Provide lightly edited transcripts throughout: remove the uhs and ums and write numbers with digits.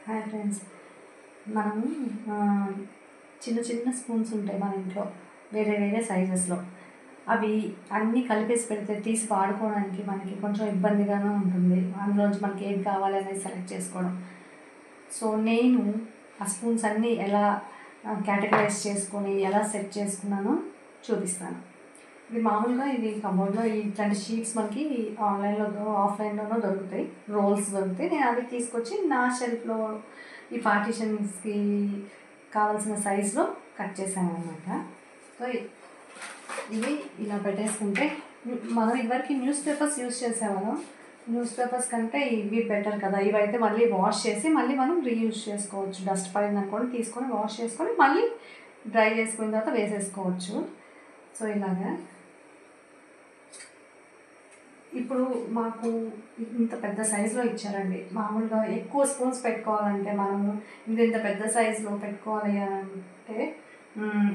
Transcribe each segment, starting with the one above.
Hi friends, మనము చిన్న చిన్న స్పూన్స్ ఉంటాయి మన ఇంట్లో వేరే వేరే సైజెస్లో. అవి అన్నీ కలిపేసి పెడితే తీసి వాడుకోవడానికి మనకి కొంచెం ఇబ్బందిగానే ఉంటుంది. అందులోంచి మనకి ఏది కావాలి అనేది సెలెక్ట్ చేసుకోవడం. సో నేను ఆ స్పూన్స్ అన్నీ ఎలా కేటగరైజ్ చేసుకొని ఎలా సెట్ చేసుకున్నానో చూపిస్తాను. ఇది మామూలుగా ఇది కబోర్డ్లో ఇట్లాంటి షీట్స్ మనకి ఆన్లైన్లో ఆఫ్లైన్లోనూ దొరుకుతాయి, రోల్స్ దొరుకుతాయి. నేను అవి తీసుకొచ్చి నా షెల్ఫ్లో ఈ పార్టీషన్స్కి కావాల్సిన సైజులో కట్ చేశాను అనమాట. సో ఇవి ఇలా పెట్టేసుకుంటే మనం ఇదివరకు న్యూస్ పేపర్స్ యూజ్ చేసేవాళ్ళం. న్యూస్ పేపర్స్ కంటే ఇవి బెటర్ కదా. ఇవైతే మళ్ళీ వాష్ చేసి మళ్ళీ మనం రీయూజ్ చేసుకోవచ్చు. డస్ట్ పడిందనుకోండి తీసుకొని వాష్ చేసుకొని మళ్ళీ డ్రై చేసుకున్న తర్వాత వేసేసుకోవచ్చు. సో ఇలాగా ఇప్పుడు మాకు ఇంత పెద్ద సైజులో ఇచ్చారండి. మామూలుగా ఎక్కువ స్పూన్స్ పెట్టుకోవాలంటే మనము ఇంత పెద్ద సైజులో పెట్టుకోవాలి అంటే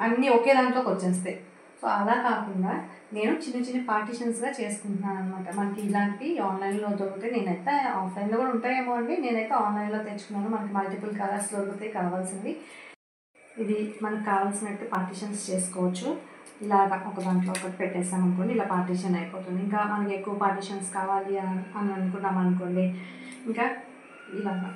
అన్నీ ఒకే దాంట్లోకి వచ్చేస్తాయి. సో అలా కాకుండా నేను చిన్న చిన్న పార్టీషన్స్గా చేసుకుంటున్నాను అనమాట. మనకి ఇలాంటివి ఆన్లైన్లో దొరుకుతాయి. నేనైతే ఆఫ్లైన్లో కూడా ఉంటాయేమో అండి. నేనైతే ఆన్లైన్లో తెచ్చుకున్నాను. మనకి మల్టిపుల్ కలర్స్ దొరుకుతాయి కావాల్సింది. ఇది మనకు కావాల్సినట్టు పార్టీషన్స్ చేసుకోవచ్చు. ఇలాగ ఒక దాంట్లో ఒకటి పెట్టేసాం అనుకోండి, ఇలా పార్టీషన్ అయిపోతుంది. ఇంకా మనకి ఎక్కువ పార్టీషన్స్ కావాలి అని అనుకున్నాం అనుకోండి, ఇంకా ఇలాగా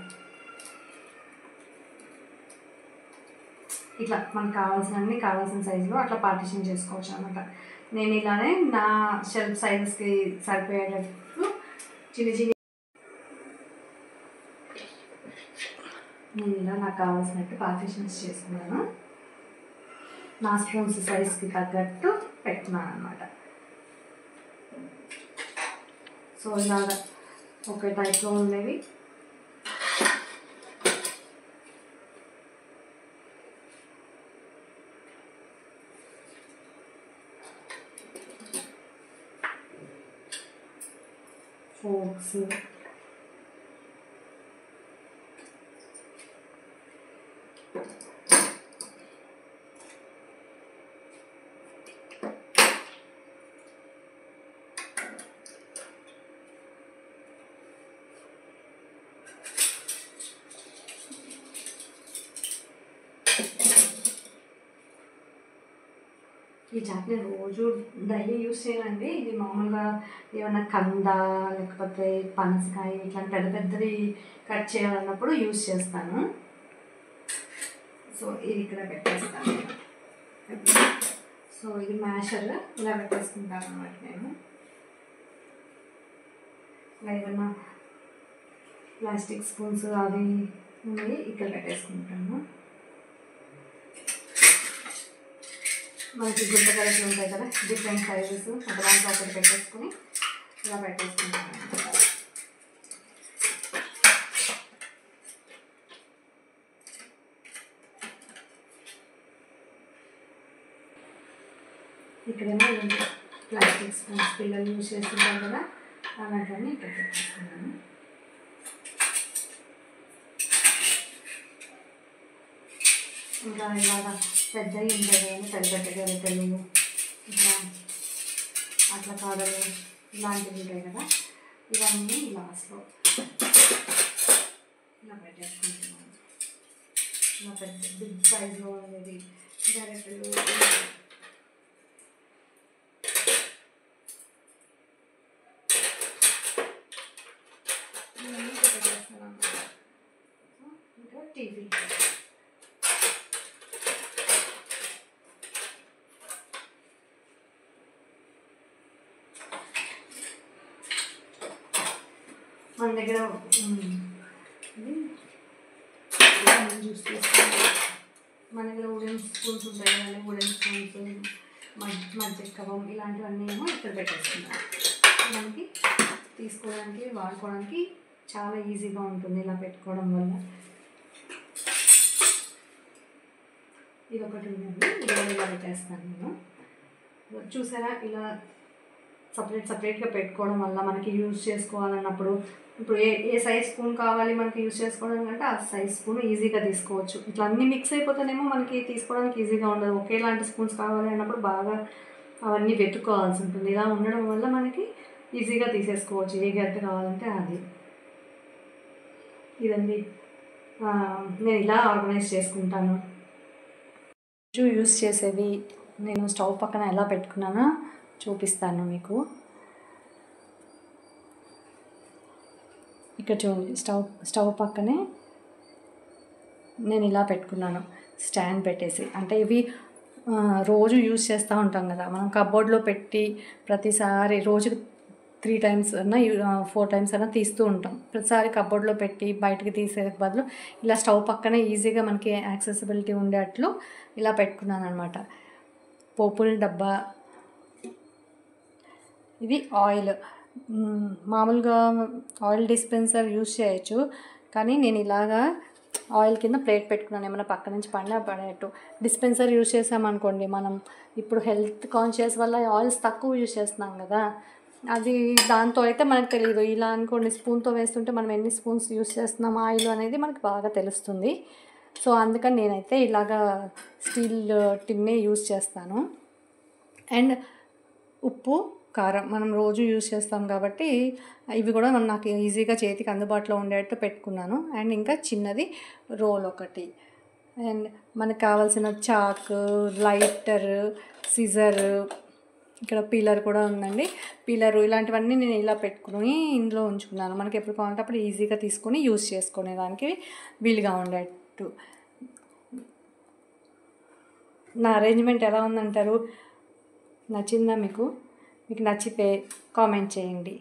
ఇట్లా మనకు కావాల్సిన సైజులో అట్లా పార్టీషన్ చేసుకోవచ్చు అనమాట. నేను ఇలానే నా షెల్ఫ్ సైజెస్కి సరిపోయేటట్టు నేను ఇలా నాకు కావాల్సినట్టు పార్టీషన్స్ చేసుకున్నాను. నా స్పూన్స్ సైజ్కి తగ్గట్టు పెట్టుకున్నాను అనమాట. సో ఇలాగ ఒకే టైప్లో ఉండేవి ఫోక్స్, ఈ చాట్ నేను రోజు డైలీ యూస్ చేయాలండి. ఇది మామూలుగా ఏమైనా కంద లేకపోతే పనసకాయ ఇట్లాంటి పెద్దవి కట్ చేయాలన్నప్పుడు యూస్ చేస్తాను. సో ఇది ఇక్కడ పెట్టేస్తాను. సో ఇది మ్యాషర్ ఇలా పెట్టేసుకుంటాను అన్నమాట. నేను ఏదైనా ప్లాస్టిక్ స్పూన్స్ అవి ఉన్నాయి ఇక్కడ పెట్టేసుకుంటాను. మనకి గుడ్డ కలిసి ఉంటాయి కదా, డిఫరెంట్ సైజెస్ ఒక దాంట్లో ఒకటి పెట్టేసుకుని ఇలా పెట్టేసుకుంటాను. ఇక్కడేమో ప్లాస్టిక్ స్పూన్స్ పిల్లలు యూజ్ చేస్తుంటారు కదా, అలాంటివన్నీ ఇక్కడ పెట్టేసుకున్నాను. ఇంకా ఇలాగా పెద్దవి ఉంటాయి కదా, పెద్ద గరిటెలు ఇట్లా అట్లా కాడలు ఇలాంటివి ఉంటాయి కదా, ఇవన్నీ లాస్ట్లో ఇలా పెట్టేసుకుంటున్నాను. ఇలా పెద్ద బిగ్ సైజులో ఉండేది గరిటెలు ఇవన్నీ పెట్టేస్తాను అన్నమాట. ఇంకా టీవీ మన దగ్గర జ్యూస్ తీసుకుంటాం. మన దగ్గర వుడెన్ స్పూన్స్ ఉంటాయి కదా, వుడెన్ స్పూన్స్ మజ్జిగ కవం ఇలాంటివన్నీ ఏమో ఇక్కడ పెట్టేసుకుంటాం. మనకి తీసుకోవడానికి వాడుకోవడానికి చాలా ఈజీగా ఉంటుంది ఇలా పెట్టుకోవడం వల్ల. ఇది ఒకటి ఉందండి, ఇలా పెట్టేస్తాను నేను. చూసారా, ఇలా సపరేట్గా పెట్టుకోవడం వల్ల మనకి యూజ్ చేసుకోవాలన్నప్పుడు ఇప్పుడు ఏ సైజ్ స్పూన్ కావాలి మనకి యూజ్ చేసుకోవడం కంటే ఆ సైజ్ స్పూన్ ఈజీగా తీసుకోవచ్చు. ఇట్లా అన్నీ మిక్స్ అయిపోతేనేమో మనకి తీసుకోవడానికి ఈజీగా ఉండదు. ఒకేలాంటి స్పూన్స్ కావాలి అన్నప్పుడు బాగా అవన్నీ వెతుక్కోవాల్సి ఉంటుంది. ఇలా ఉండడం వల్ల మనకి ఈజీగా తీసేసుకోవచ్చు. ఏ గరిటె కావాలంటే అది. ఇదండి నేను ఇలా ఆర్గనైజ్ చేసుకుంటాను. యూస్ చేసేవి నేను స్టవ్ పక్కన ఎలా పెట్టుకున్నానో చూపిస్తాను మీకు. ఇక్కడ చూడండి, స్టవ్ పక్కనే నేను ఇలా పెట్టుకున్నాను స్టాండ్ పెట్టేసి. అంటే ఇవి రోజు యూజ్ చేస్తూ ఉంటాం కదా, మనం కబోర్డ్లో పెట్టి ప్రతిసారి రోజుకి 3 times అన్నా 4 times అన్నా తీస్తూ ఉంటాం. ప్రతిసారి కబోర్డ్లో పెట్టి బయటకు తీసే బదులు ఇలా స్టవ్ పక్కనే ఈజీగా మనకి యాక్సెసిబిలిటీ ఉండేట్లు ఇలా పెట్టుకున్నాను అనమాట. పోపుల డబ్బా, ఇది ఆయిల్. మామూలుగా ఆయిల్ డిస్పెన్సర్ యూజ్ చేయొచ్చు, కానీ నేను ఇలాగా ఆయిల్ కింద ప్లేట్ పెట్టుకున్నాను, ఏమైనా పక్క నుంచి పడేట్టు. డిస్పెన్సర్ యూజ్ చేసామనుకోండి, మనం ఇప్పుడు హెల్త్ కాన్షియస్ వల్ల ఆయిల్స్ తక్కువ యూజ్ చేస్తున్నాం కదా, అది దాంతో అయితే మనకు తెలియదు. ఇలా అనుకోండి, స్పూన్తో వేస్తుంటే మనం ఎన్ని స్పూన్స్ యూజ్ చేస్తున్నాం ఆయిల్ అనేది మనకు బాగా తెలుస్తుంది. సో అందుకని నేనైతే ఇలాగా స్టీల్ టిన్నే యూజ్ చేస్తాను. అండ్ ఉప్పు, కారం మనం రోజు యూజ్ చేస్తాం కాబట్టి ఇవి కూడా నాకు ఈజీగా చేతికి అందుబాటులో ఉండేట్టు పెట్టుకున్నాను. అండ్ ఇంకా చిన్నది రోల్ ఒకటి, అండ్ మనకు కావాల్సిన చాక్, లైటర్, సిజర్, ఇక్కడ పీలర్ కూడా ఉందండి. పీలరు ఇలాంటివన్నీ నేను ఇలా పెట్టుకుని ఇందులో ఉంచుకున్నాను. మనకి ఎప్పుడు కావాలంటే అప్పుడు ఈజీగా తీసుకొని యూజ్ చేసుకునేదానికి వీలుగా ఉండేట్టు. నా అరేంజ్మెంట్ ఎలా ఉందంటారు? నచ్చిందా మీకు? మీకు నచ్చితే కామెంట్ చేయండి.